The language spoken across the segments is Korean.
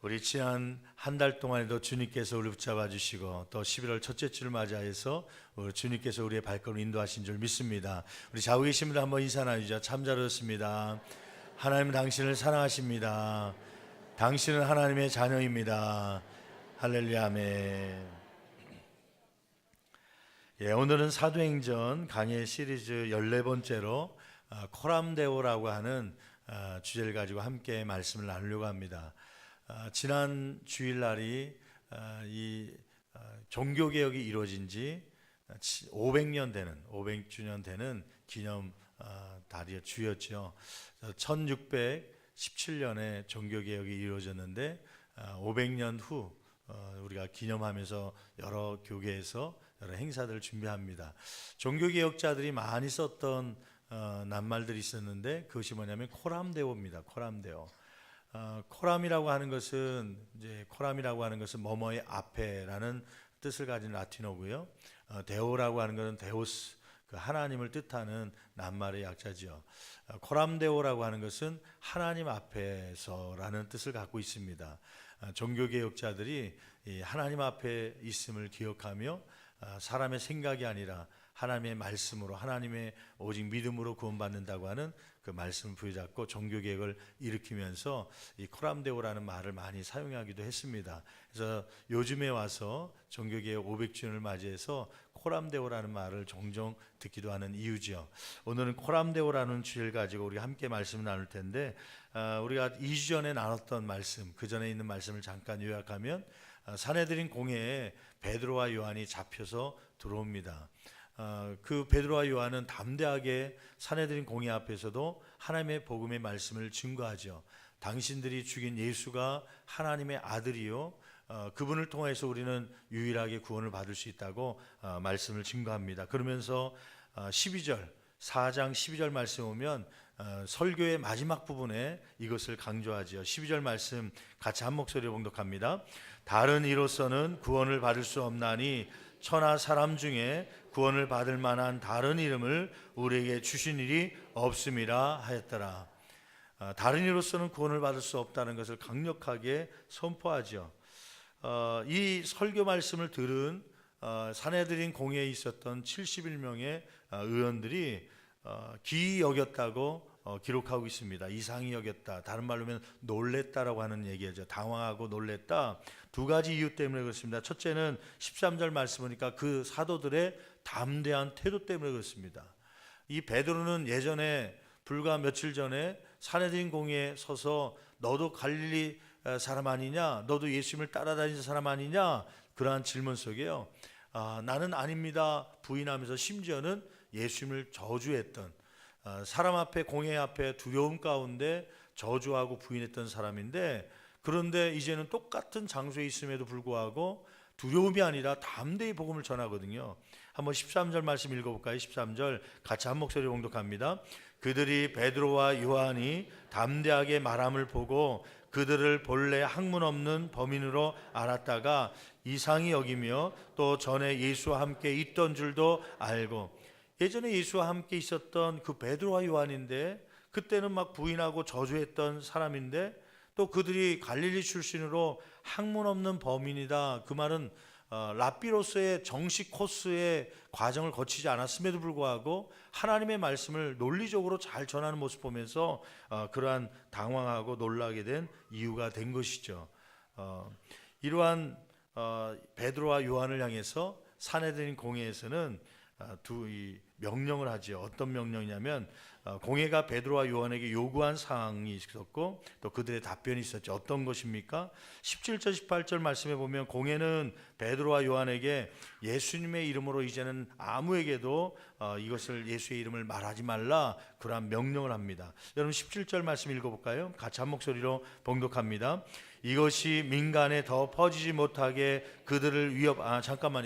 우리 지난 한 달 동안에도 주님께서 우리 붙잡아 주시고 또 11월 첫째 주를 맞이해서 주님께서 우리의 발걸음을 인도하신 줄 믿습니다. 우리 좌우에 계신 분들 한번 인사 나누죠. 참 잘하셨습니다. 하나님은 당신을 사랑하십니다. 당신은 하나님의 자녀입니다. 할렐루야 아멘. 오늘은 사도행전 강해 시리즈 14번째로 코람데오라고 하는 주제를 가지고 함께 말씀을 나누려고 합니다. 지난 주일날이 이 종교개혁이 이루어진 지 500주년 되는 기념 달이 주였죠. 1617년에 종교개혁이 이루어졌는데 500년 후 우리가 기념하면서 여러 교계에서 여러 행사들을 준비합니다. 종교개혁자들이 많이 썼던 낱말들이 있었는데 그것이 뭐냐면 코람데오입니다. 코람데오. 코람이라고 하는 것은 뭐뭐의 앞에라는 뜻을 가진 라틴어고요. 데오라고 하는 것은 데오스, 그 하나님을 뜻하는 낱말의 약자죠. 코람데오라고 하는 것은 하나님 앞에서라는 뜻을 갖고 있습니다. 종교개혁자들이 이 하나님 앞에 있음을 기억하며 사람의 생각이 아니라 하나님의 말씀으로, 하나님의 오직 믿음으로 구원받는다고 하는 그 말씀을 부여잡고 종교개혁을 일으키면서 이 코람데오라는 말을 많이 사용하기도 했습니다. 그래서 요즘에 와서 종교개혁 500주년을 맞이해서 코람데오라는 말을 종종 듣기도 하는 이유죠. 오늘은 코람데오라는 주제를 가지고 우리 함께 말씀을 나눌 텐데 우리가 2주 전에 나눴던 말씀, 그 전에 있는 말씀을 잠깐 요약하면 산헤드린 공회에 베드로와 요한이 잡혀서 들어옵니다. 그 베드로와 요한은 담대하게 산헤드린 공회 앞에서도 하나님의 복음의 말씀을 증거하죠. 당신들이 죽인 예수가 하나님의 아들이요, 그분을 통해서 우리는 유일하게 구원을 받을 수 있다고 말씀을 증거합니다. 그러면서 4장 12절 말씀 오면 설교의 마지막 부분에 이것을 강조하죠. 12절 말씀 같이 한 목소리로 봉독합니다. 다른 이로서는 구원을 받을 수 없나니 천하 사람 중에 구원을 받을 만한 다른 이름을 우리에게 주신 일이 없음이라 하였더라. 다른 이로서는 구원을 받을 수 없다는 것을 강력하게 선포하죠. 이 설교 말씀을 들은 산헤드린 공회에 있었던 71명의 의원들이 기이 여겼다고 기록하고 있습니다. 이상히 여겼다, 다른 말로 하면 놀랬다라고 하는 얘기죠. 당황하고 놀랬다. 두 가지 이유 때문에 그렇습니다. 첫째는 13절 말씀 보니까 그 사도들의 담대한 태도 때문에 그렇습니다. 이 베드로는 예전에 불과 며칠 전에 산헤드린 공회에 서서 너도 갈릴리 사람 아니냐, 너도 예수님을 따라다니는 사람 아니냐, 그러한 질문 속에요, 나는 아닙니다 부인하면서 심지어는 예수님을 저주했던, 사람 앞에, 공회 앞에 두려움 가운데 저주하고 부인했던 사람인데, 그런데 이제는 똑같은 장소에 있음에도 불구하고 두려움이 아니라 담대히 복음을 전하거든요. 한번 13절 말씀 읽어볼까요? 13절 같이 한 목소리로 봉독합니다. 그들이 베드로와 요한이 담대하게 말함을 보고 그들을 본래 학문 없는 범인으로 알았다가 이상히 여기며 또 전에 예수와 함께 있던 줄도 알고, 예전에 예수와 함께 있었던 그 베드로와 요한인데 그때는 막 부인하고 저주했던 사람인데, 또 그들이 갈릴리 출신으로 학문 없는 범인이다, 그 말은 랍비로서의 정식 코스의 과정을 거치지 않았음에도 불구하고 하나님의 말씀을 논리적으로 잘 전하는 모습 보면서 그러한 당황하고 놀라게 된 이유가 된 것이죠. 이러한 베드로와 요한을 향해서 산헤드린 공회에서는 이 명령을 하죠. 어떤 명령이냐면 공회가 베드로와 요한에게 요구한 사항이 있었고 또 그들의 답변이 있었죠. 어떤 것입니까? 17절 18절 말씀에 보면 공회는 베드로와 요한에게 예수님의 이름으로 이제는 아무에게도 이것을 예수의 이름을 말하지 말라, 그러한 명령을 합니다. 여러분 17절 말씀 읽어볼까요? 같이 한 목소리로 봉독합니다. 이것이 민간에 더 퍼지지 못하게 그들을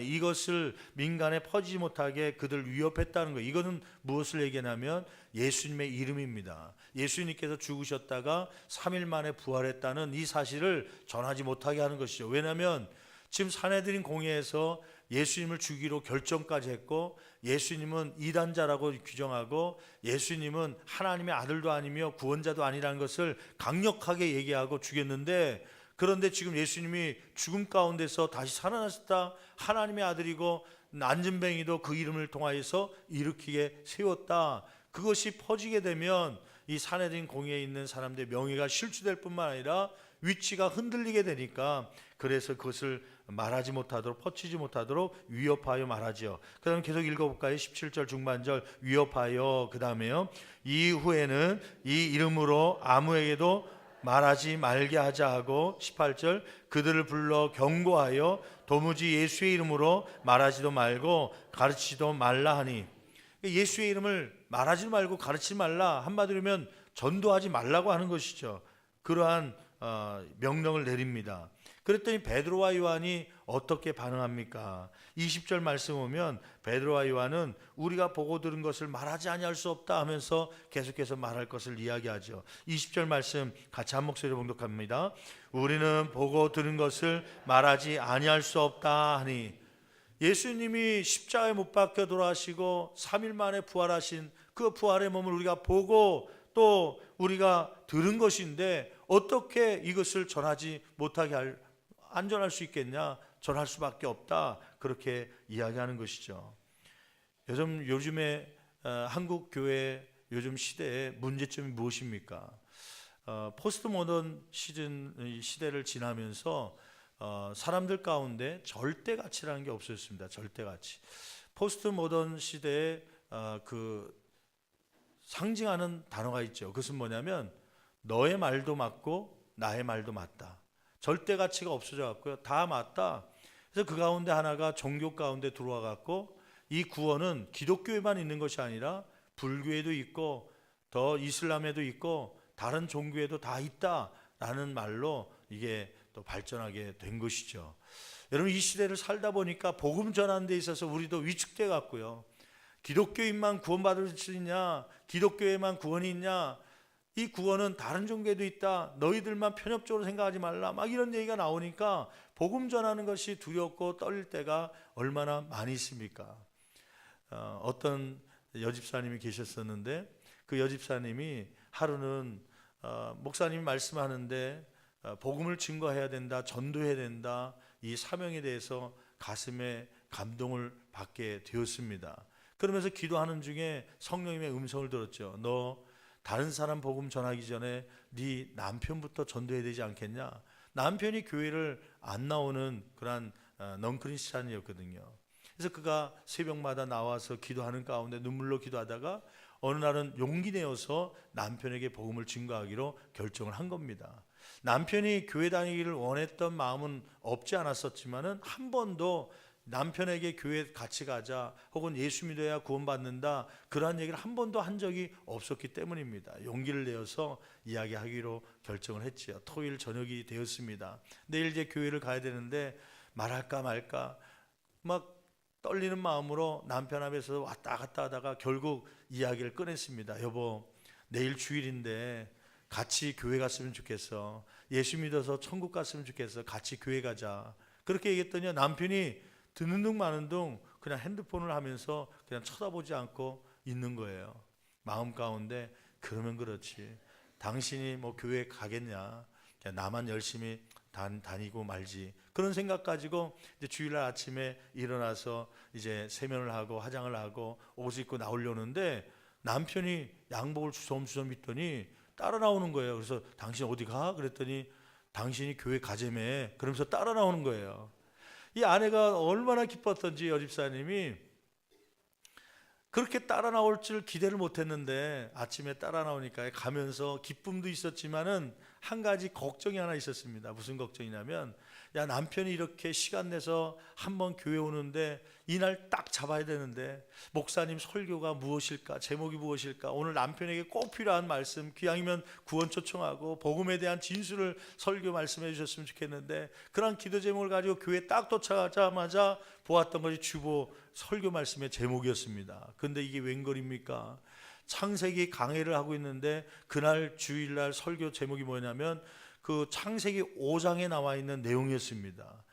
이것을 민간에 퍼지지 못하게 그들을 위협했다는 거예요. 이거는 무엇을 얘기하냐면 예수님의 이름입니다. 예수님께서 죽으셨다가 3일 만에 부활했다는 이 사실을 전하지 못하게 하는 것이죠. 왜냐하면 지금 산헤드린 공회에서 예수님을 죽이로 결정까지 했고, 예수님은 이단자라고 규정하고 예수님은 하나님의 아들도 아니며 구원자도 아니라는 것을 강력하게 얘기하고 죽였는데, 그런데 지금 예수님이 죽음 가운데서 다시 살아나셨다, 하나님의 아들이고 안진뱅이도 그 이름을 통하여서 일으키게 세웠다, 그것이 퍼지게 되면 이 사내린 공회에 있는 사람들의 명예가 실추될 뿐만 아니라 위치가 흔들리게 되니까, 그래서 그것을 말하지 못하도록, 퍼치지 못하도록 위협하여 말하죠. 그 다음 계속 읽어볼까요? 17절 중반절 위협하여, 그 다음에요, 이후에는 이 이름으로 아무에게도 말하지 말게 하자 하고, 18절 그들을 불러 경고하여 도무지 예수의 이름으로 말하지도 말고 가르치지도 말라 하니, 예수의 이름을 말하지 말고 가르치지 말라, 한마디로 하면 전도하지 말라고 하는 것이죠. 그러한 명령을 내립니다. 그랬더니 베드로와 요한이 어떻게 반응합니까? 20절 말씀 보면 베드로와 요한은 우리가 보고 들은 것을 말하지 아니할 수 없다 하면서 계속해서 말할 것을 이야기하죠. 20절 말씀 같이 한 목소리로 봉독합니다. 우리는 보고 들은 것을 말하지 아니할 수 없다 하니, 예수님이 십자가에 못 박혀 돌아가시고 3일 만에 부활하신 그 부활의 몸을 우리가 보고 또 우리가 들은 것인데 어떻게 이것을 전하지 못하게 안전할 수 있겠냐? 전할 수밖에 없다, 그렇게 이야기하는 것이죠. 요즘에 한국 교회 요즘 시대의 문제점이 무엇입니까? 포스트 모던 시대를 지나면서 사람들 가운데 절대 가치라는 게 없어졌습니다. 절대 가치. 포스트 모던 시대에 그 상징하는 단어가 있죠. 그것은 뭐냐면 너의 말도 맞고 나의 말도 맞다. 절대 가치가 없어져 갖고요, 다 맞다. 그래서 그 가운데 하나가 종교 가운데 들어와 갖고, 이 구원은 기독교에만 있는 것이 아니라 불교에도 있고 더 이슬람에도 있고 다른 종교에도 다 있다라는 말로 이게 또 발전하게 된 것이죠. 여러분, 이 시대를 살다 보니까 복음 전하는 데 있어서 우리도 위축돼 갖고요, 기독교인만 구원받을 수 있냐, 기독교에만 구원이 있냐, 이 구원은 다른 종교에도 있다, 너희들만 편협적으로 생각하지 말라, 막 이런 얘기가 나오니까 복음 전하는 것이 두렵고 떨릴 때가 얼마나 많이 있습니까? 어떤 여집사님이 계셨었는데, 그 여집사님이 하루는 목사님이 말씀하는데 복음을 증거해야 된다, 전도해야 된다, 이 사명에 대해서 가슴에 감동을 받게 되었습니다. 그러면서 기도하는 중에 성령님의 음성을 들었죠. 너 다른 사람 복음 전하기 전에 네 남편부터 전도해야 되지 않겠냐? 남편이 교회를 안 나오는 그런 넌크리스찬이었거든요. 그래서 그가 새벽마다 나와서 기도하는 가운데 눈물로 기도하다가 어느 날은 용기 내어서 남편에게 복음을 증거하기로 결정을 한 겁니다. 남편이 교회 다니기를 원했던 마음은 없지 않았었지만은 한 번도 남편에게 교회 같이 가자, 혹은 예수 믿어야 구원받는다, 그러한 얘기를 한 번도 한 적이 없었기 때문입니다. 용기를 내어서 이야기하기로 결정을 했지요. 토요일 저녁이 되었습니다. 내일 이제 교회를 가야 되는데 말할까 말까 막 떨리는 마음으로 남편 앞에서 왔다 갔다 하다가 결국 이야기를 꺼냈습니다. 여보, 내일 주일인데 같이 교회 갔으면 좋겠어. 예수 믿어서 천국 갔으면 좋겠어. 같이 교회 가자. 그렇게 얘기했더니 남편이 듣는 둥 마는 둥 그냥 핸드폰을 하면서 그냥 쳐다보지 않고 있는 거예요. 마음 가운데 그러면 그렇지, 당신이 뭐 교회 가겠냐, 그냥 나만 열심히 다니고 말지, 그런 생각 가지고 이제 주일날 아침에 일어나서 이제 세면을 하고 화장을 하고 옷을 입고 나오려는데 남편이 양복을 주섬주섬 입더니 따라 나오는 거예요. 그래서 당신 어디 가? 그랬더니 당신이 교회 가재매, 그러면서 따라 나오는 거예요. 이 아내가 얼마나 기뻤던지, 여집사님이 그렇게 따라 나올 줄 기대를 못했는데 아침에 따라 나오니까 가면서 기쁨도 있었지만은 한 가지 걱정이 하나 있었습니다. 무슨 걱정이냐면, 야, 남편이 이렇게 시간 내서 한번 교회 오는데 이날 딱 잡아야 되는데 목사님 설교가 무엇일까, 제목이 무엇일까, 오늘 남편에게 꼭 필요한 말씀, 기왕이면 구원 초청하고 복음에 대한 진술을 설교 말씀해 주셨으면 좋겠는데, 그런 기도 제목을 가지고 교회 딱 도착하자마자 보았던 것이 주보 설교 말씀의 제목이었습니다. 근데 이게 웬걸입니까? 창세기 강해를 하고 있는데 그날 주일날 설교 제목이 뭐냐면 그 창세기 5장에 나와 있는 내용이었습니다.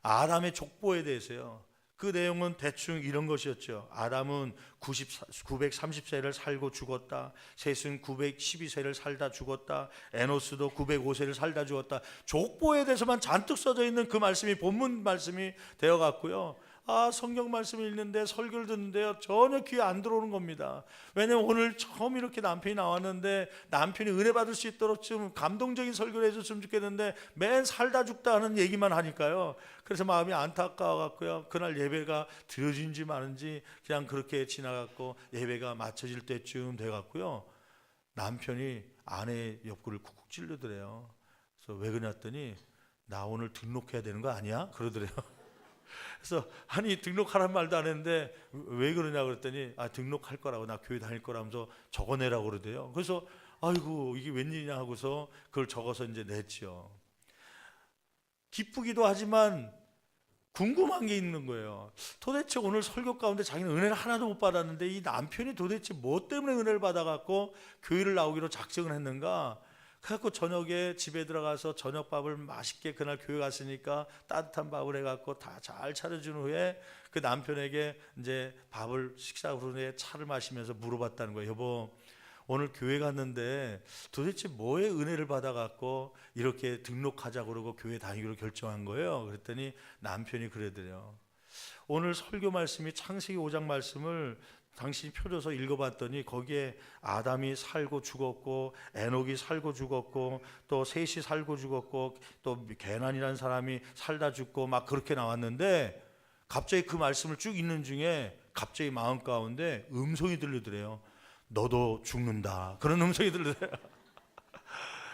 아담의 족보에 대해서요. 그 내용은 대충 이런 것이었죠. 아담은 930세를 살고 죽었다. 셋은 912세를 살다 죽었다. 에노스도 905세를 살다 죽었다. 족보에 대해서만 잔뜩 써져 있는 그 말씀이 본문 말씀이 되어 갔고요. 성경 말씀을 읽는데 설교를 듣는데요, 전혀 귀에 안 들어오는 겁니다. 왜냐면 오늘 처음 이렇게 남편이 나왔는데 남편이 은혜 받을 수 있도록 좀 감동적인 설교를 해줬으면 좋겠는데 맨 살다 죽다 하는 얘기만 하니까요, 그래서 마음이 안타까워 갖고요, 그날 예배가 드려진지 마는지 그냥 그렇게 지나갔고 예배가 마쳐질 때쯤 돼 갖고요, 남편이 아내의 옆구리를 쿡쿡 찔르더래요. 그래서 왜 그랬더니 나 오늘 등록해야 되는 거 아니야? 그러더래요. 그래서 아니 등록하란 말도 안 했는데 왜 그러냐 그랬더니 등록할 거라고, 나 교회 다닐 거라면서 적어내라고 그러대요. 그래서 아이고 이게 웬일이냐 하고서 그걸 적어서 이제 냈죠. 기쁘기도 하지만 궁금한 게 있는 거예요. 도대체 오늘 설교 가운데 자기는 은혜를 하나도 못 받았는데 이 남편이 도대체 뭐 때문에 은혜를 받아갖고 교회를 나오기로 작정을 했는가. 그래갖고 저녁에 집에 들어가서 저녁밥을 맛있게, 그날 교회 갔으니까 따뜻한 밥을 해갖고 다 잘 차려준 후에 그 남편에게 이제 밥을 식사 후에 차를 마시면서 물어봤다는 거예요. 여보, 오늘 교회 갔는데 도대체 뭐에 은혜를 받아갖고 이렇게 등록하자고 그러고 교회 다니기로 결정한 거예요? 그랬더니 남편이 그러더래요. 오늘 설교 말씀이 창세기 5장 말씀을 당신이 펴줘서 읽어봤더니 거기에 아담이 살고 죽었고 에녹이 살고 죽었고 또 셋이 살고 죽었고 또 게난이라는 사람이 살다 죽고 막 그렇게 나왔는데, 갑자기 그 말씀을 쭉 읽는 중에 갑자기 마음 가운데 음성이 들리더래요. 너도 죽는다. 그런 음성이 들리더래요.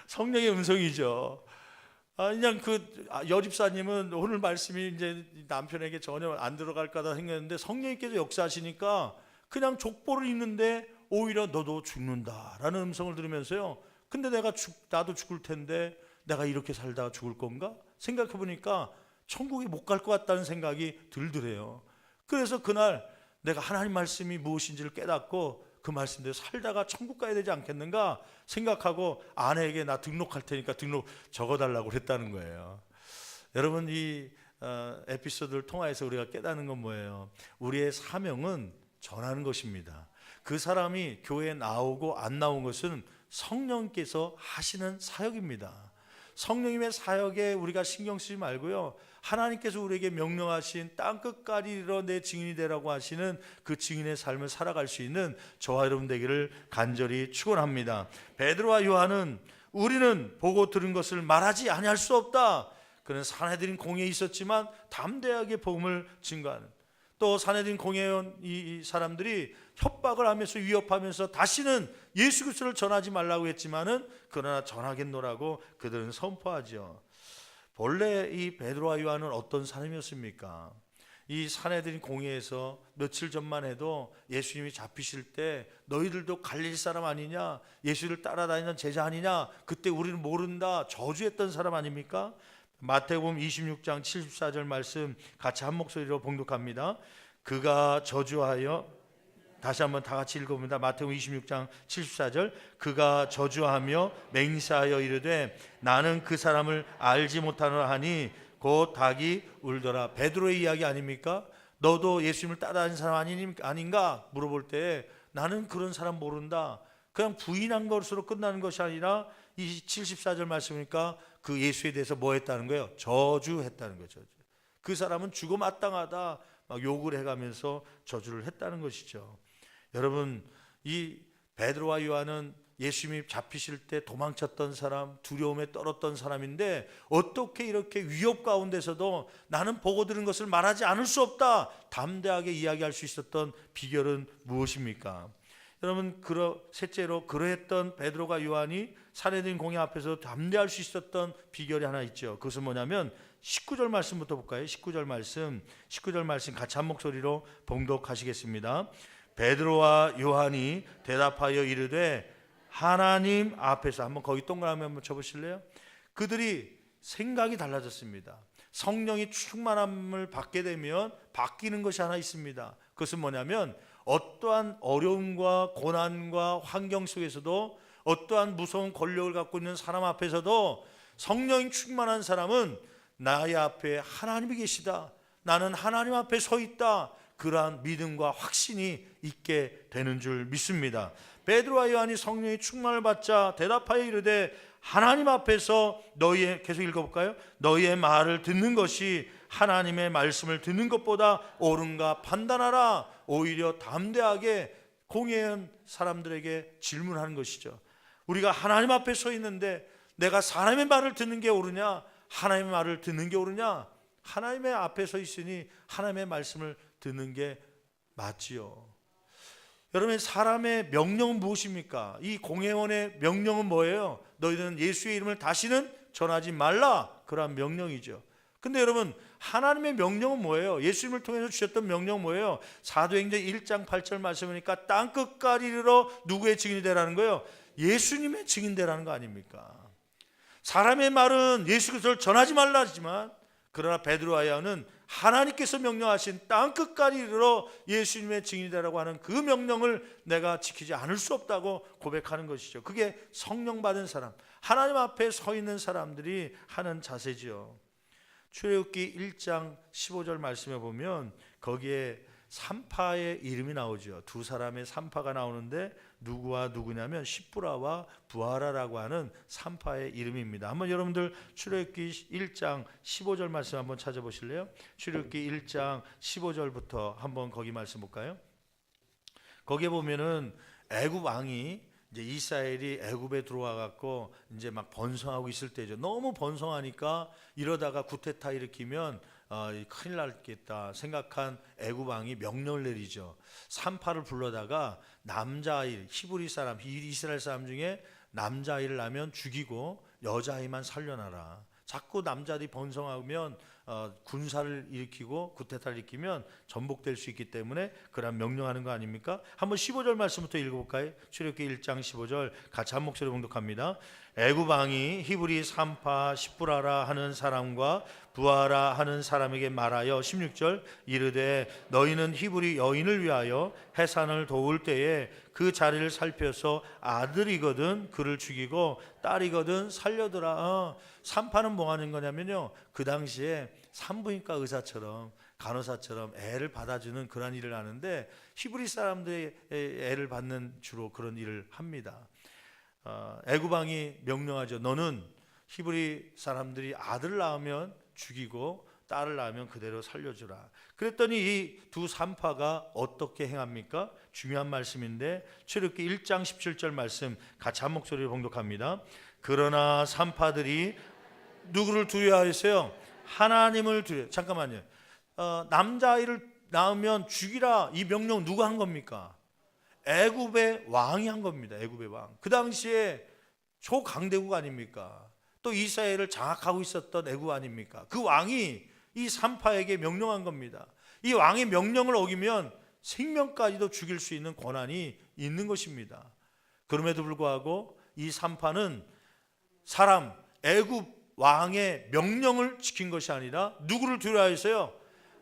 성령의 음성이죠. 그냥 그 여집사님은 오늘 말씀이 이제 남편에게 전혀 안 들어갈 거다 생각했는데 성령님께서 역사하시니까 그냥 족보를 읽는데 오히려 너도 죽는다라는 음성을 들으면서요, 근데 나도 죽을 텐데 내가 이렇게 살다가 죽을 건가? 생각해 보니까 천국에 못 갈 것 같다는 생각이 들더래요. 그래서 그날 내가 하나님 말씀이 무엇인지를 깨닫고 그 말씀대로 살다가 천국 가야 되지 않겠는가 생각하고 아내에게 나 등록할 테니까 등록 적어달라고 그랬다는 거예요. 여러분, 이 에피소드를 통해서 우리가 깨닫는 건 뭐예요? 우리의 사명은 전하는 것입니다. 그 사람이 교회에 나오고 안 나온 것은 성령께서 하시는 사역입니다. 성령님의 사역에 우리가 신경 쓰지 말고요, 하나님께서 우리에게 명령하신 땅끝까지 이르러 내 증인이 되라고 하시는 그 증인의 삶을 살아갈 수 있는 저와 여러분 되기를 간절히 축원합니다. 베드로와 요한은 우리는 보고 들은 것을 말하지 아니할 수 없다. 그는 사내들인 공회에 있었지만 담대하게 복음을 증거하는, 또 사내들인 공회원 이 사람들이 협박을 하면서 위협하면서 다시는 예수 그리스도를 전하지 말라고 했지만은 그러나 전하겠노라고 그들은 선포하죠. 본래 이 베드로와 요한은 어떤 사람이었습니까? 이 사내들인 공회에서 며칠 전만 해도 예수님이 잡히실 때 너희들도 갈릴 사람 아니냐, 예수를 따라다니는 제자 아니냐, 그때 우리는 모른다 저주했던 사람 아닙니까? 마태복음 26장 74절 말씀 같이 한 목소리로 봉독합니다. 그가 저주하여, 다시 한번 다 같이 읽어봅니다. 마태복음 26장 74절. 그가 저주하며 맹세하여 이르되 나는 그 사람을 알지 못하노라 하니 곧 닭이 울더라. 베드로의 이야기 아닙니까? 너도 예수님을 따라다니는 사람 아닌가 물어볼 때 나는 그런 사람 모른다, 그냥 부인한 것으로 끝나는 것이 아니라 이 74절 말씀이니까 그 예수에 대해서 뭐 했다는 거예요? 저주했다는 거죠. 그 사람은 죽어 마땅하다 막 욕을 해가면서 저주를 했다는 것이죠. 여러분, 이 베드로와 요한은 예수님이 잡히실 때 도망쳤던 사람, 두려움에 떨었던 사람인데 어떻게 이렇게 위협 가운데서도 나는 보고 들은 것을 말하지 않을 수 없다 담대하게 이야기할 수 있었던 비결은 무엇입니까? 여러분, 셋째로 그러했던 베드로가 요한이 사내들인 공회 앞에서 담대할 수 있었던 비결이 하나 있죠. 그것은 뭐냐면 19절 말씀부터 볼까요? 19절 말씀 같이 한 목소리로 봉독하시겠습니다. 베드로와 요한이 대답하여 이르되 하나님 앞에서, 한번 거기 동그라미 한번 쳐보실래요? 그들이 생각이 달라졌습니다. 성령이 충만함을 받게 되면 바뀌는 것이 하나 있습니다. 그것은 뭐냐면 어떠한 어려움과 고난과 환경 속에서도 어떠한 무서운 권력을 갖고 있는 사람 앞에서도 성령이 충만한 사람은 나의 앞에 하나님이 계시다, 나는 하나님 앞에 서 있다. 그러한 믿음과 확신이 있게 되는 줄 믿습니다. 베드로와 요한이 성령의 충만을 받자 대답하여 이르되 하나님 앞에서 너희의, 계속 읽어볼까요? 너희의 말을 듣는 것이 하나님의 말씀을 듣는 것보다 옳은가 판단하라. 오히려 담대하게 공회한 사람들에게 질문하는 것이죠. 우리가 하나님 앞에 서 있는데 내가 사람의 말을 듣는 게 옳으냐, 하나님의 말을 듣는 게 옳으냐? 하나님의 앞에 서 있으니 하나님의 말씀을 듣는 게 맞지요. 여러분, 사람의 명령은 무엇입니까? 이 공회원의 명령은 뭐예요? 너희는 예수의 이름을 다시는 전하지 말라. 그러한 명령이죠. 근데 여러분, 하나님의 명령은 뭐예요? 예수님을 통해서 주셨던 명령은 뭐예요? 사도행전 1장 8절 말씀이니까 땅끝까지 이르러 누구의 증인이 되라는 거예요? 예수님의 증인 되라는 거 아닙니까? 사람의 말은 예수 그리스도를 전하지 말라 하지만, 그러나 베드로와 요한은 하나님께서 명령하신 땅끝까지 이르러 예수님의 증인이 되라고 하는 그 명령을 내가 지키지 않을 수 없다고 고백하는 것이죠. 그게 성령 받은 사람, 하나님 앞에 서 있는 사람들이 하는 자세죠. 출애굽기 1장 15절 말씀에 보면 거기에 산파의 이름이 나오죠. 두 사람의 산파가 나오는데 누구와 누구냐면 시브라와 부하라라고 하는 산파의 이름입니다. 한번 여러분들 출애굽기 1장 15절 말씀 한번 찾아보실래요? 출애굽기 1장 15절부터 한번 거기 말씀 볼까요? 거기에 보면은 애굽 왕이 이제 이스라엘이 애굽에 들어와 갖고 이제 막 번성하고 있을 때죠. 너무 번성하니까 이러다가 구테타 일으키면 큰일 날겠다 생각한 애굽 왕이 명령을 내리죠. 산파를 불러다가 남자아이, 히브리 사람, 이스라엘 사람 중에 남자아이를 낳으면 죽이고 여자아이만 살려놔라. 자꾸 남자들이 번성하면 군사를 일으키고 구테타를 일으키면 전복될 수 있기 때문에 그런 명령하는 거 아닙니까? 한번 15절 말씀부터 읽어볼까요? 출애굽기 1장 15절 같이 한 목소리 봉독합니다. 애굽 왕이 히브리 산파 시브라라 하는 사람과 부하라 하는 사람에게 말하여 16절 이르되 너희는 히브리 여인을 위하여 해산을 도울 때에 그 자리를 살펴서 아들이거든 그를 죽이고 딸이거든 살려두라. 산파는 뭐 하는 거냐면요, 그 당시에 산부인과 의사처럼 간호사처럼 애를 받아주는 그런 일을 하는데 히브리 사람들이 애를 받는 주로 그런 일을 합니다. 애굽 왕이 명령하죠. 너는 히브리 사람들이 아들을 낳으면 죽이고 딸을 낳으면 그대로 살려주라. 그랬더니 이 두 산파가 어떻게 행합니까? 중요한 말씀인데 출애굽기 1장 17절 말씀 같이 한 목소리로 봉독합니다. 그러나 산파들이 누구를 두려워했어요? 하나님을 두려워. 잠깐만요. 남자아이를 낳으면 죽이라, 이 명령 누가 한 겁니까? 애굽의 왕이 한 겁니다. 애굽의 왕. 그 당시에 초강대국 아닙니까? 또 이스라엘을 장악하고 있었던 애굽 아닙니까? 그 왕이 이 산파에게 명령한 겁니다. 이 왕의 명령을 어기면 생명까지도 죽일 수 있는 권한이 있는 것입니다. 그럼에도 불구하고 이 산파는 사람 애굽 왕의 명령을 지킨 것이 아니라 누구를 두려워했어요?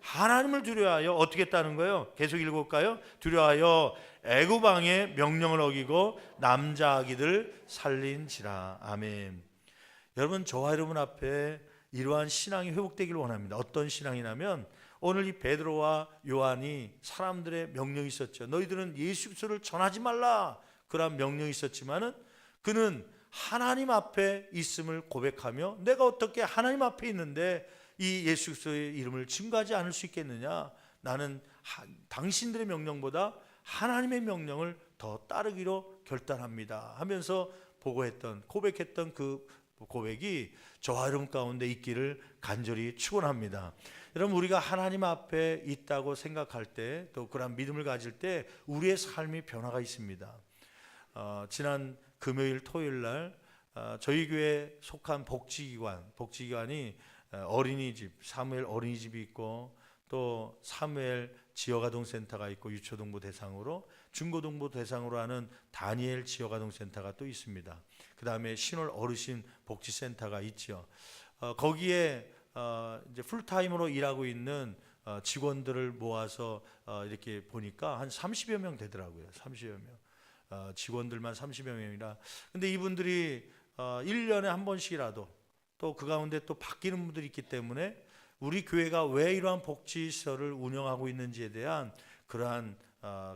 하나님을 두려워하여 어떻게 했다는 거예요? 계속 읽어볼까요? 두려워하여 애굽 왕의 명령을 어기고 남자 아기들 살린지라. 아멘. 여러분, 저와 여러분 앞에 이러한 신앙이 회복되기를 원합니다. 어떤 신앙이냐면 오늘 이 베드로와 요한이 사람들의 명령이 있었죠. 너희들은 예수 그리스도를 전하지 말라, 그런 명령이 있었지만은 그는 하나님 앞에 있음을 고백하며 내가 어떻게 하나님 앞에 있는데 이 예수 그리스도의 이름을 증거하지 않을 수 있겠느냐? 나는 당신들의 명령보다 하나님의 명령을 더 따르기로 결단합니다 하면서 보고했던, 고백했던 그 고백이 저와 여러분 가운데 있기를 간절히 축원합니다. 여러분, 우리가 하나님 앞에 있다고 생각할 때, 또 그런 믿음을 가질 때 우리의 삶이 변화가 있습니다. 지난 금요일 토요일 날 저희 교회에 속한 복지기관이 어린이집, 사무엘 어린이집이 있고 또 사무엘 지역아동센터가 있고 유초동부 대상으로, 중고동부 대상으로 하는 다니엘 지역아동센터가 또 있습니다. 그 다음에 신월 어르신 복지센터가 있죠. 거기에 이제 풀타임으로 일하고 있는 직원들을 모아서 이렇게 보니까 한 30여 명 되더라고요. 30여 명. 직원들만 30여 명이라. 근데 이분들이 1년에 한 번씩이라도 또 그 가운데 또 바뀌는 분들이 있기 때문에 우리 교회가 왜 이러한 복지시설을 운영하고 있는지에 대한 그러한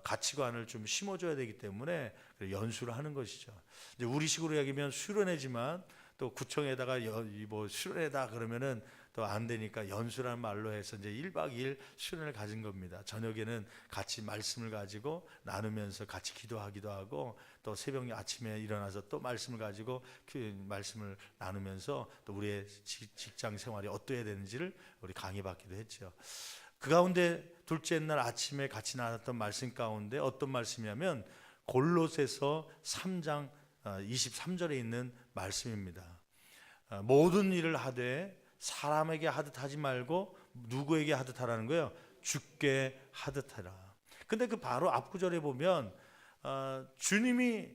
가치관을 좀 심어줘야 되기 때문에 연수를 하는 것이죠. 이제 우리식으로 얘기하면 수련회지만 또 구청에다가 뭐 수련회다 그러면은 또 안 되니까 연수라는 말로 해서 이제 1박 2일 수련을 가진 겁니다. 저녁에는 같이 말씀을 가지고 나누면서 같이 기도하기도 하고, 또 새벽 아침에 일어나서 또 말씀을 가지고 그 말씀을 나누면서 또 우리의 직장 생활이 어떠해야 되는지를 우리 강의받기도 했죠. 그 가운데 둘째 날 아침에 같이 나눴던 말씀 가운데 어떤 말씀이냐면 골로새서 3장 23절에 있는 말씀입니다. 모든 일을 하되 사람에게 하듯 하지 말고 누구에게 하듯 하라는 거예요. 주께 하듯 하라. 근데 그 바로 앞구절에 보면 주님이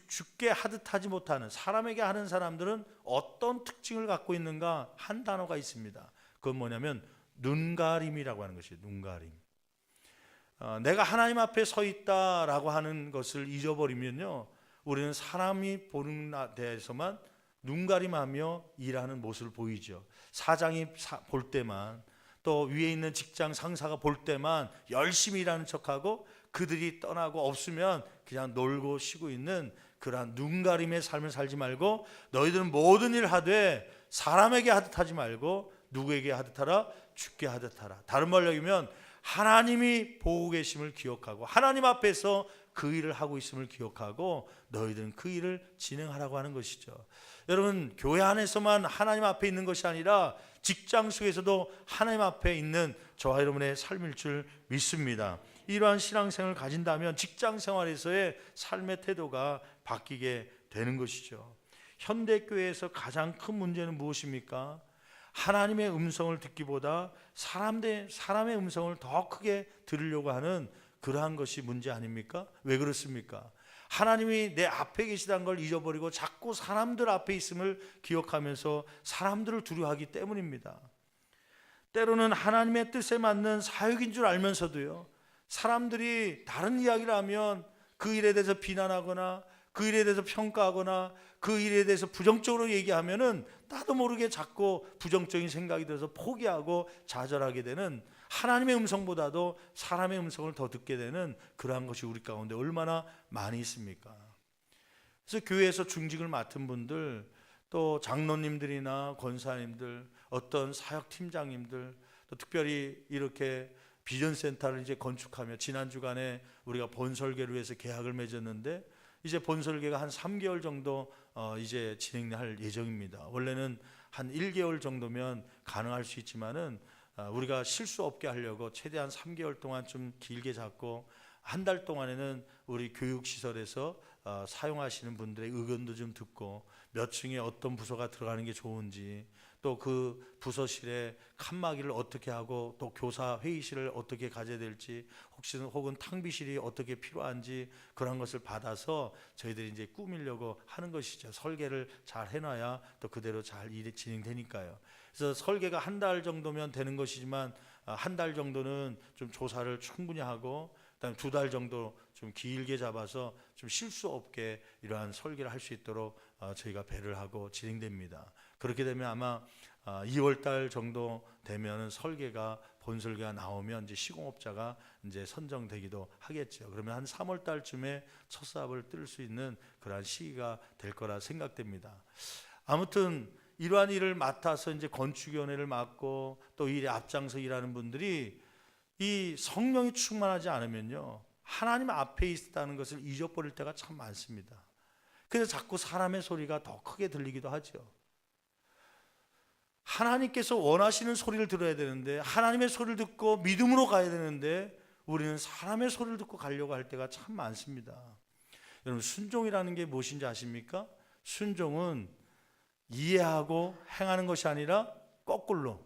주께 하듯 하지 못하는, 사람에게 하는 사람들은 어떤 특징을 갖고 있는가 한 단어가 있습니다. 그건 뭐냐면 눈가림이라고 하는 것이에요. 눈가림. 내가 하나님 앞에 서 있다라고 하는 것을 잊어버리면요, 우리는 사람이 보는 데에서만 눈가림하며 일하는 모습을 보이죠. 사장이 볼 때만, 또 위에 있는 직장 상사가 볼 때만 열심히 일하는 척하고 그들이 떠나고 없으면 그냥 놀고 쉬고 있는 그러한 눈가림의 삶을 살지 말고, 너희들은 모든 일 하되 사람에게 하듯 하지 말고 누구에게 하듯 하라? 주께 하듯 하라. 다른 말로 얘기하면 하나님이 보고 계심을 기억하고 하나님 앞에서 그 일을 하고 있음을 기억하고 너희들은 그 일을 진행하라고 하는 것이죠. 여러분, 교회 안에서만 하나님 앞에 있는 것이 아니라 직장 속에서도 하나님 앞에 있는 저와 여러분의 삶일 줄 믿습니다. 이러한 신앙생활을 가진다면 직장 생활에서의 삶의 태도가 바뀌게 되는 것이죠. 현대교회에서 가장 큰 문제는 무엇입니까? 하나님의 음성을 듣기보다 사람의 음성을 더 크게 들으려고 하는 그러한 것이 문제 아닙니까? 왜 그렇습니까? 하나님이 내 앞에 계시다는 걸 잊어버리고 자꾸 사람들 앞에 있음을 기억하면서 사람들을 두려워하기 때문입니다. 때로는 하나님의 뜻에 맞는 사역인 줄 알면서도요, 사람들이 다른 이야기를 하면 그 일에 대해서 비난하거나 그 일에 대해서 평가하거나 그 일에 대해서 부정적으로 얘기하면은 나도 모르게 자꾸 부정적인 생각이 들어서 포기하고 좌절하게 되는, 하나님의 음성보다도 사람의 음성을 더 듣게 되는 그러한 것이 우리 가운데 얼마나 많이 있습니까? 그래서 교회에서 중직을 맡은 분들, 또 장로님들이나 권사님들, 어떤 사역팀장님들, 또 특별히 이렇게 비전센터를 이제 건축하며 지난 주간에 우리가 본설계를 위해서 계약을 맺었는데 이제 본설계가 한 3개월 정도 이제 진행할 예정입니다. 원래는 한 1개월 정도면 가능할 수 있지만은 우리가 실수 없게 하려고 최대한 3개월 동안 좀 길게 잡고 한 달 동안에는 우리 교육시설에서 사용하시는 분들의 의견도 좀 듣고 몇 층에 어떤 부서가 들어가는 게 좋은지, 또 그 부서실에 칸막이를 어떻게 하고 또 교사 회의실을 어떻게 가져야 될지, 혹은 탕비실이 어떻게 필요한지 그런 것을 받아서 저희들이 이제 꾸미려고 하는 것이죠. 설계를 잘 해놔야 또 그대로 잘 일이 진행되니까요. 그래서 설계가 한 달 정도면 되는 것이지만 한 달 정도는 좀 조사를 충분히 하고 그다음에 2달 정도 좀 길게 잡아서 좀 실수 없게 이러한 설계를 할 수 있도록 저희가 배를 하고 진행됩니다. 그렇게 되면 아마 2월 달 정도 되면은 설계가 본설계가 나오면 이제 시공업자가 이제 선정되기도 하겠죠. 그러면 한 3월 달쯤에 첫 사업을 뜰 수 있는 그러한 시기가 될 거라 생각됩니다. 아무튼 이러한 일을 맡아서 이제 건축위원회를 맡고 또 일에 앞장서 일하는 분들이 이 성령이 충만하지 않으면요, 하나님 앞에 있다는 것을 잊어버릴 때가 참 많습니다. 그래서 자꾸 사람의 소리가 더 크게 들리기도 하죠. 하나님께서 원하시는 소리를 들어야 되는데, 하나님의 소리를 듣고 믿음으로 가야 되는데 우리는 사람의 소리를 듣고 가려고 할 때가 참 많습니다. 여러분, 순종이라는 게 무엇인지 아십니까? 순종은 이해하고 행하는 것이 아니라 거꾸로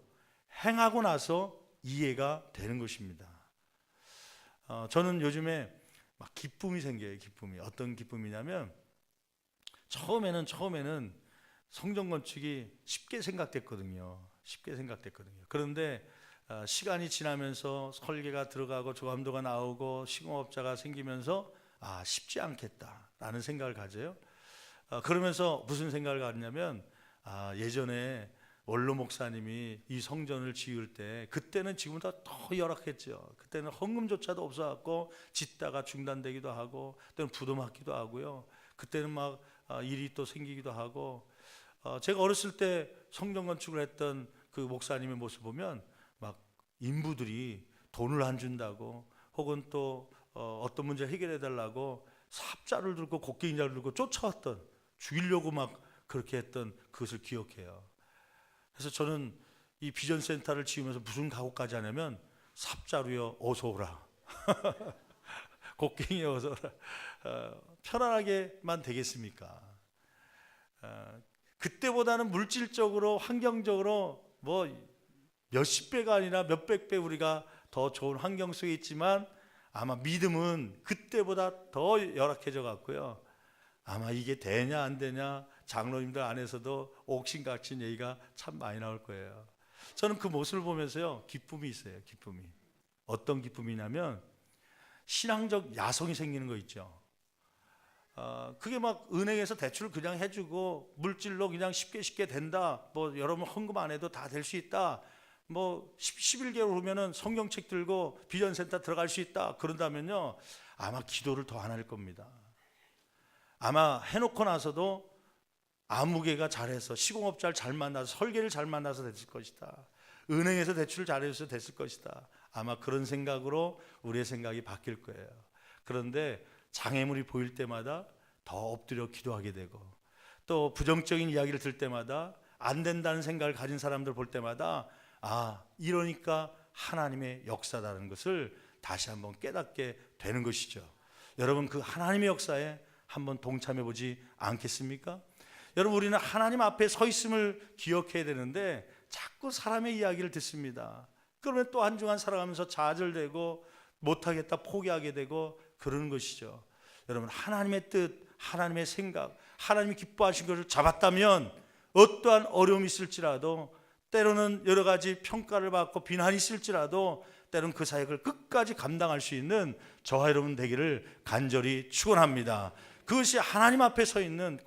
행하고 나서 이해가 되는 것입니다. 저는 요즘에 막 기쁨이 생겨요. 기쁨이. 어떤 기쁨이냐면 처음에는 성전 건축이 쉽게 생각됐거든요. 그런데 시간이 지나면서 설계가 들어가고 조감도가 나오고 시공업자가 생기면서 쉽지 않겠다라는 생각을 가져요. 그러면서 무슨 생각을 갖냐면 예전에 원로 목사님이 이 성전을 지을 때 그때는 지금보다 더 열악했죠. 그때는 헌금조차도 없어갖고 짓다가 중단되기도 하고 또는 부도맞기도 하고요. 그때는 막 일이 또 생기기도 하고, 제가 어렸을 때 성전 건축을 했던 그 목사님의 모습 보면 막 인부들이 돈을 안 준다고 혹은 또 어떤 문제를 해결해 달라고 삽자를 들고 곡괭이를 들고 쫓아왔던, 죽이려고 막 그렇게 했던 그것을 기억해요. 그래서 저는 이 비전센터를 지으면서 무슨 각오까지 하냐면, 삽자루여 어서 오라 곡괭이 어서 오라, 편안하게만 되겠습니까? 그때보다는 물질적으로 환경적으로 뭐 몇십 배가 아니라 몇백 배 우리가 더 좋은 환경 속에 있지만 아마 믿음은 그때보다 더 열악해져 갔고요. 아마 이게 되냐 안 되냐 장로님들 안에서도 옥신각신 얘기가 참 많이 나올 거예요. 저는 그 모습을 보면서요, 기쁨이 있어요. 기쁨이. 어떤 기쁨이냐면 신앙적 야성이 생기는 거 있죠. 그게 막 은행에서 대출 그냥 해주고 물질로 그냥 쉽게 된다, 뭐 여러분 헌금 안 해도 다 될 수 있다, 뭐 11개월 후면은 성경책 들고 비전센터 들어갈 수 있다 그런다면요, 아마 기도를 더 안 할 겁니다. 아마 해놓고 나서도 아무개가 잘해서 시공업자를 잘 만나서 설계를 잘 만나서 됐을 것이다, 은행에서 대출을 잘해서 됐을 것이다, 아마 그런 생각으로 우리의 생각이 바뀔 거예요. 그런데 장애물이 보일 때마다 더 엎드려 기도하게 되고, 또 부정적인 이야기를 들을 때마다 안 된다는 생각을 가진 사람들 볼 때마다 이러니까 하나님의 역사다는 것을 다시 한번 깨닫게 되는 것이죠. 여러분, 그 하나님의 역사에 한번 동참해 보지 않겠습니까? 여러분, 우리는 하나님 앞에 서 있음을 기억해야 되는데 자꾸 사람의 이야기를 듣습니다. 그러면 또 한 주간 살아가면서 좌절되고 못하겠다 포기하게 되고 그러는 것이죠. 여러분, 하나님의 뜻, 하나님의 생각, 하나님이 기뻐하신 것을 잡았다면 어떠한 어려움이 있을지라도, 때로는 여러 가지 평가를 받고 비난이 있을지라도 때로는 그 사역을 끝까지 감당할 수 있는 저와 여러분 되기를 간절히 축원합니다. 그것이 하나님 앞에 서 있는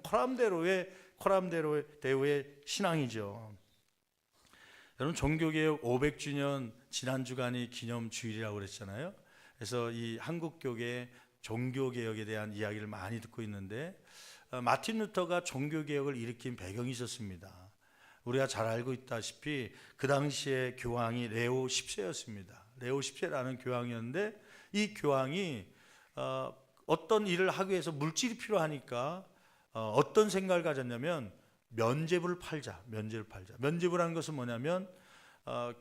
코람데오의 신앙이죠. 여러분, 종교개혁 500주년 지난 주간이 기념주일이라고 그랬잖아요. 그래서 이 한국교계 종교개혁에 대한 이야기를 많이 듣고 있는데, 마틴 루터가 종교개혁을 일으킨 배경이 있었습니다. 우리가 잘 알고 있다시피 그 당시에 교황이 레오 10세였습니다. 레오 10세라는 교황이었는데, 이 교황이 어떤 일을 하기 위해서 물질이 필요하니까 어떤 생각을 가졌냐면 면죄부를 팔자. 면죄부라는 것은 뭐냐면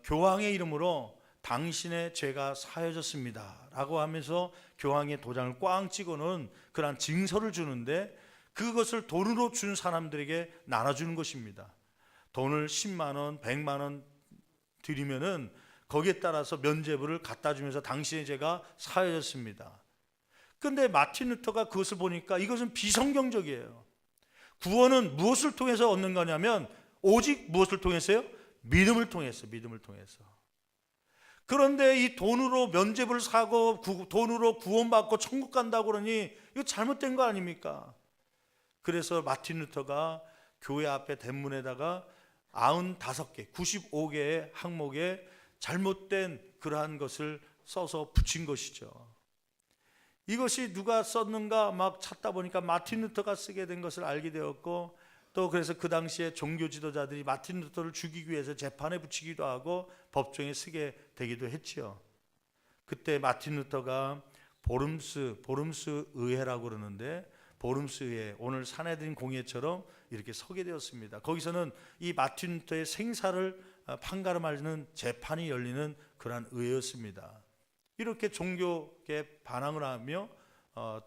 교황의 이름으로 당신의 죄가 사해졌습니다 라고 하면서 교황의 도장을 꽝 찍어놓은 그런 증서를 주는데, 그것을 돈으로 준 사람들에게 나눠주는 것입니다. 돈을 10만 원, 100만 원 드리면은 거기에 따라서 면죄부를 갖다 주면서 당신의 죄가 사해졌습니다. 그런데 마틴 루터가 그것을 보니까 이것은 비성경적이에요. 구원은 무엇을 통해서 얻는 거냐면 오직 무엇을 통해서요? 믿음을 통해서. 그런데 이 돈으로 면죄부를 사고 돈으로 구원받고 천국 간다고 그러니 이거 잘못된 거 아닙니까? 그래서 마틴 루터가 교회 앞에 대문에다가 95개, 95개의 항목에 잘못된 그러한 것을 써서 붙인 것이죠. 이것이 누가 썼는가 막 찾다 보니까 마틴 루터가 쓰게 된 것을 알게 되었고, 또 그래서 그 당시에 종교 지도자들이 마틴 루터를 죽이기 위해서 재판에 붙이기도 하고 법정에 쓰게 되기도 했지요. 그때 마틴 루터가 보름스 의회라고 그러는데, 보름스 의회, 오늘 사내들인 공회처럼 이렇게 서게 되었습니다. 거기서는 이 마틴 루터의 생사를 판가름하는 재판이 열리는 그러한 의회였습니다. 이렇게 종교계 반항을 하며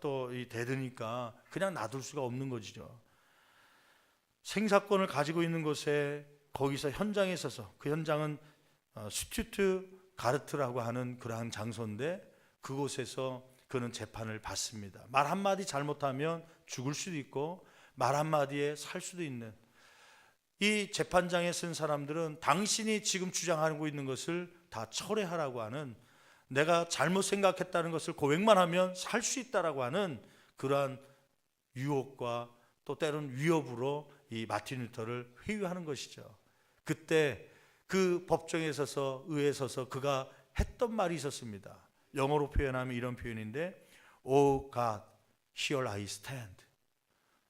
또 대드니까 그냥 놔둘 수가 없는 것이죠. 생사권을 가지고 있는 곳에, 거기서 현장에 있어서, 그 현장은 슈투트가르트라고 하는 그러한 장소인데, 그곳에서 그는 재판을 받습니다. 말 한마디 잘못하면 죽을 수도 있고 말 한마디에 살 수도 있는, 이 재판장에 쓴 사람들은 당신이 지금 주장하고 있는 것을 다 철회하라고 하는, 내가 잘못 생각했다는 것을 고백만 하면 살 수 있다라고 하는 그러한 유혹과 또 때로는 위협으로 이 마틴 루터를 회유하는 것이죠. 그때 그 법정에 서서 의회에 서서 그가 했던 말이 있었습니다. 영어로 표현하면 이런 표현인데 Oh God, here I stand.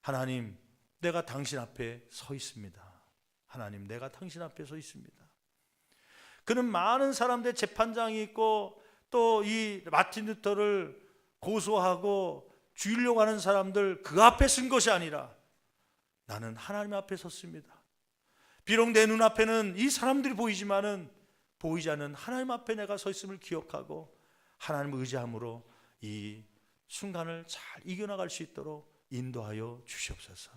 하나님, 내가 당신 앞에 서 있습니다. 하나님, 내가 당신 앞에 서 있습니다. 그는 많은 사람들의 재판장이 있고 또 이 마틴 루터를 고소하고 죽이려고 하는 사람들 그 앞에 쓴 것이 아니라 나는 하나님 앞에 섰습니다. 비록 내 눈앞에는 이 사람들이 보이지만은 보이지 않는 하나님 앞에 내가 서 있음을 기억하고 하나님을 의지함으로 이 순간을 잘 이겨나갈 수 있도록 인도하여 주시옵소서.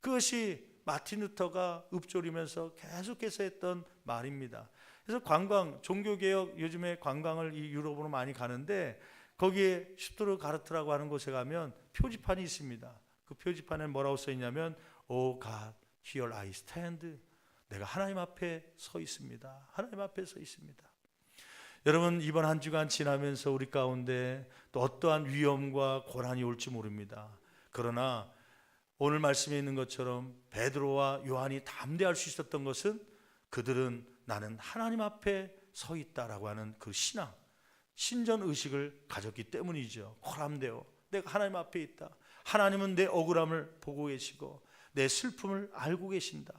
그것이 마틴 루터가 읊조리면서 계속해서 했던 말입니다. 그래서 관광, 종교개혁, 요즘에 관광을 이 유럽으로 많이 가는데 거기에 슈투르가르트라고 하는 곳에 가면 표지판이 있습니다. 그 표지판에 뭐라고 써 있냐면 Oh God, here I stand. 내가 하나님 앞에 서 있습니다. 하나님 앞에 서 있습니다. 여러분, 이번 한 주간 지나면서 우리 가운데 또 어떠한 위험과 고난이 올지 모릅니다. 그러나 오늘 말씀에 있는 것처럼 베드로와 요한이 담대할 수 있었던 것은 그들은 나는 하나님 앞에 서 있다라고 하는 그 신앙, 신전 의식을 가졌기 때문이죠. 코람데오, 내가 하나님 앞에 있다. 하나님은 내 억울함을 보고 계시고 내 슬픔을 알고 계신다.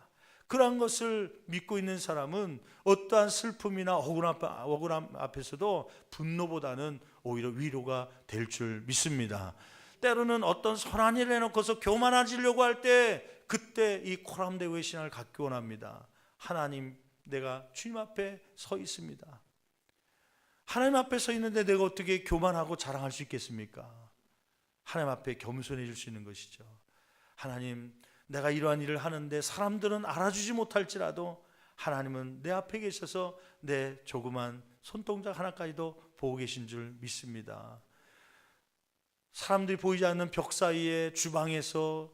그러한 것을 믿고 있는 사람은 어떠한 슬픔이나 억울함 앞에서도 분노보다는 오히려 위로가 될 줄 믿습니다. 때로는 어떤 선한 일을 해놓고서 교만해지려고 할 때 그때 이 코람데오의 신앙을 갖기 원합니다. 하나님, 내가 주님 앞에 서 있습니다. 하나님 앞에 서 있는데 내가 어떻게 교만하고 자랑할 수 있겠습니까? 하나님 앞에 겸손해질 수 있는 것이죠. 하나님, 내가 이러한 일을 하는데 사람들은 알아주지 못할지라도 하나님은 내 앞에 계셔서 내 조그만 손동작 하나까지도 보고 계신 줄 믿습니다. 사람들이 보이지 않는 벽 사이에 주방에서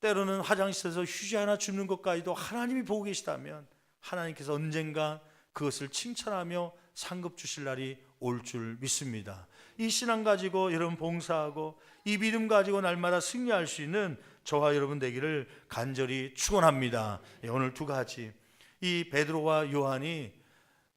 때로는 화장실에서 휴지 하나 줍는 것까지도 하나님이 보고 계시다면 하나님께서 언젠가 그것을 칭찬하며 상급 주실 날이 올 줄 믿습니다. 이 신앙 가지고 여러분 봉사하고 이 믿음 가지고 날마다 승리할 수 있는 저와 여러분 되기를 간절히 축원합니다. 오늘 두 가지, 이 베드로와 요한이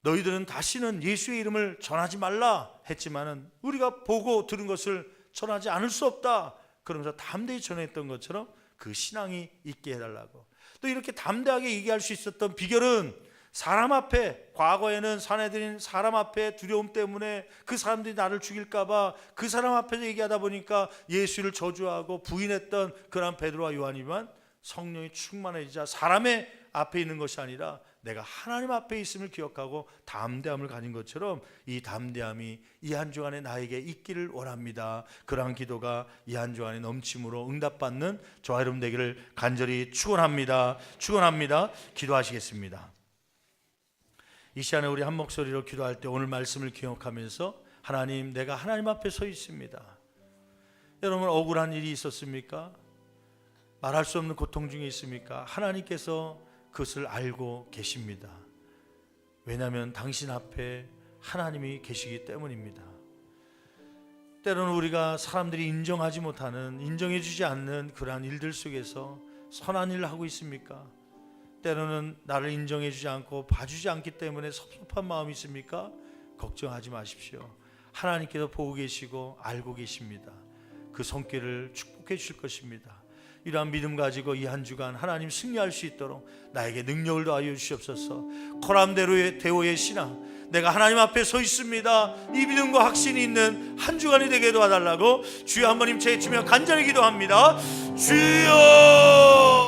너희들은 다시는 예수의 이름을 전하지 말라 했지만은 우리가 보고 들은 것을 전하지 않을 수 없다 그러면서 담대히 전했던 것처럼 그 신앙이 있게 해달라고. 또 이렇게 담대하게 얘기할 수 있었던 비결은 사람 앞에, 과거에는 사내들인 사람 앞에 두려움 때문에 그 사람들이 나를 죽일까봐 그 사람 앞에서 얘기하다 보니까 예수를 저주하고 부인했던 그런 베드로와 요한이지만 성령이 충만해지자 사람의 앞에 있는 것이 아니라 내가 하나님 앞에 있음을 기억하고 담대함을 가진 것처럼 이 담대함이 이 한 주간에 나에게 있기를 원합니다. 그러한 기도가 이 한 주간에 넘침으로 응답받는 저와 여러분 되기를 간절히 축원합니다. 기도하시겠습니다. 이 시간에 우리 한 목소리로 기도할 때 오늘 말씀을 기억하면서 하나님, 내가 하나님 앞에 서 있습니다. 여러분, 억울한 일이 있었습니까? 말할 수 없는 고통 중에 있습니까? 하나님께서 그것을 알고 계십니다. 왜냐하면 당신 앞에 하나님이 계시기 때문입니다. 때로는 우리가 사람들이 인정하지 못하는, 인정해 주지 않는 그러한 일들 속에서 선한 일을 하고 있습니까? 때로는 나를 인정해 주지 않고 봐주지 않기 때문에 섭섭한 마음이 있습니까? 걱정하지 마십시오. 하나님께서 보고 계시고 알고 계십니다. 그 손길을 축복해 주실 것입니다. 이러한 믿음 가지고 이 한 주간 하나님 승리할 수 있도록 나에게 능력을 더하여 주시옵소서. 코람데오의 신앙, 내가 하나님 앞에 서 있습니다, 이 믿음과 확신이 있는 한 주간이 되게 도와달라고 주여 한 번님 제 주며 간절히 기도합니다. 주여!